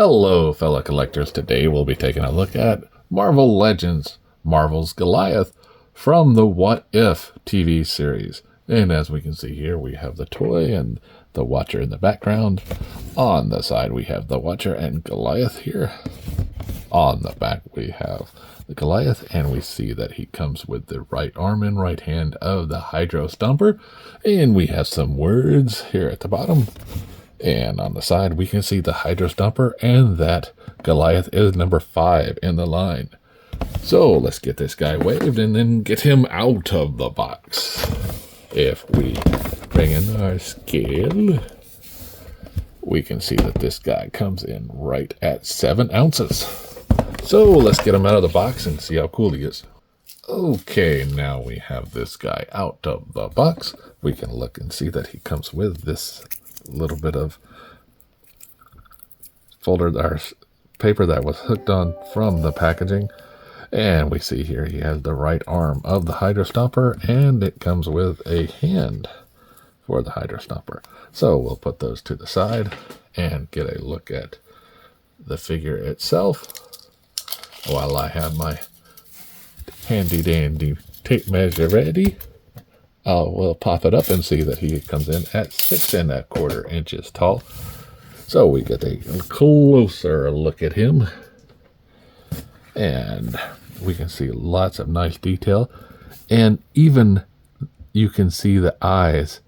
Hello, fellow collectors. Today we'll be taking a look at Marvel Legends, Marvel's Goliath from the What If TV series. And as we can see here, we have the toy and the Watcher in the background. On the side, we have the Watcher and Goliath here. On the back, we have the Goliath, and we see that he comes with the right arm and right hand of the Hydro Stomper. And we have some words here at the bottom. And on the side, we can see the Hydro Stomper and that Goliath is number 5 in the line. So let's get this guy waved and then get him out of the box. If we bring in our scale, we can see that this guy comes in right at 7 ounces. So let's get him out of the box and see how cool he is. Okay, now we have this guy out of the box. We can look and see that he comes with this little bit of folder or paper that was hooked on from the packaging, and we see here he has the right arm of the Hydro Stomper, and it comes with a hand for the Hydro Stomper. So we'll put those to the side and get a look at the figure itself while I have my handy dandy tape measure ready. We'll pop it up and see that he comes in at 6¼ inches tall. So we get a closer look at him. And we can see lots of nice detail. And even you can see the eyes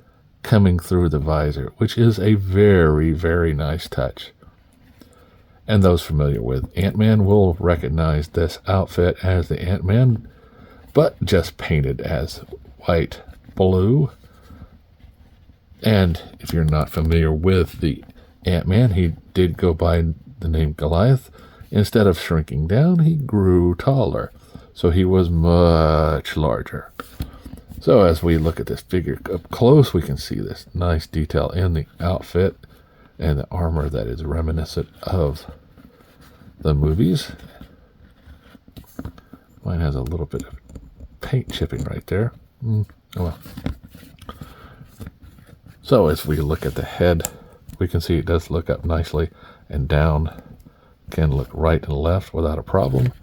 coming through the visor, which is a very, very nice touch. And those familiar with Ant-Man will recognize this outfit as the Ant-Man, but just painted as white blue. And if you're not familiar with the Ant-Man, he did go by the name Goliath. Instead of shrinking down, he grew taller, so he was much larger. So as we look at this figure up close, we can see this nice detail in the outfit and the armor that is reminiscent of the movies. Mine has a little bit of paint chipping right there. Oh well. So as we look at the head, we can see it does look up nicely and down. Can look right and left without a problem.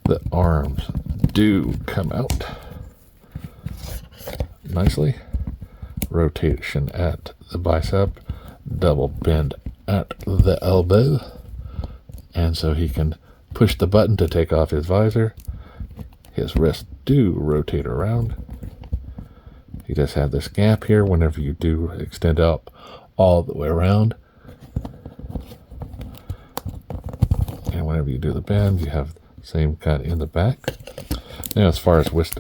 The arms do come out nicely. Rotation at the bicep, double bend at the elbow. And so he can push the button to take off his visor. His wrists do rotate around. He does have this gap here whenever you do extend up all the way around. And whenever you do the bend, you have the same cut in the back. Now, as far as waist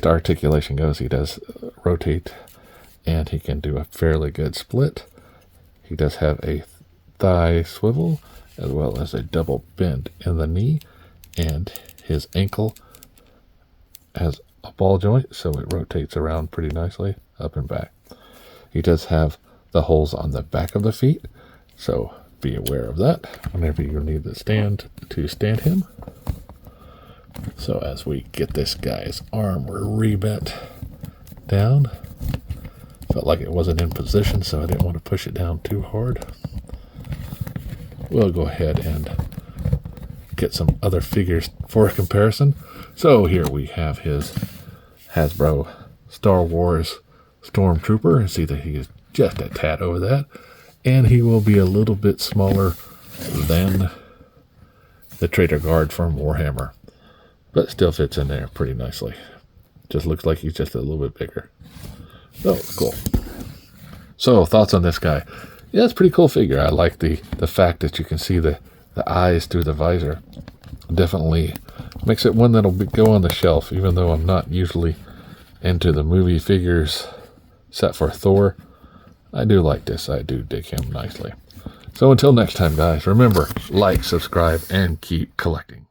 articulation goes, he does rotate, and he can do a fairly good split. He does have a thigh swivel, as well as a double bend in the knee, and his ankle has a ball joint, so it rotates around pretty nicely up and back. He does have the holes on the back of the feet, so be aware of that whenever you need the stand to stand him. So as we get this guy's arm rebent down, felt like it wasn't in position, so I didn't want to push it down too hard. We'll go ahead and get some other figures for a comparison. So here we have his Hasbro Star Wars Stormtrooper. See that he is just a tad over that. And he will be a little bit smaller than the Traitor Guard from Warhammer. But still fits in there pretty nicely. Just looks like he's just a little bit bigger. Oh, cool. So, thoughts on this guy? Yeah, it's a pretty cool figure. I like the fact that you can see the eyes through the visor. Definitely makes it one that'll go on the shelf, even though I'm not usually into the movie figures, except for Thor. I do like this. I do dig him nicely. So until next time, guys, remember, like, subscribe, and keep collecting.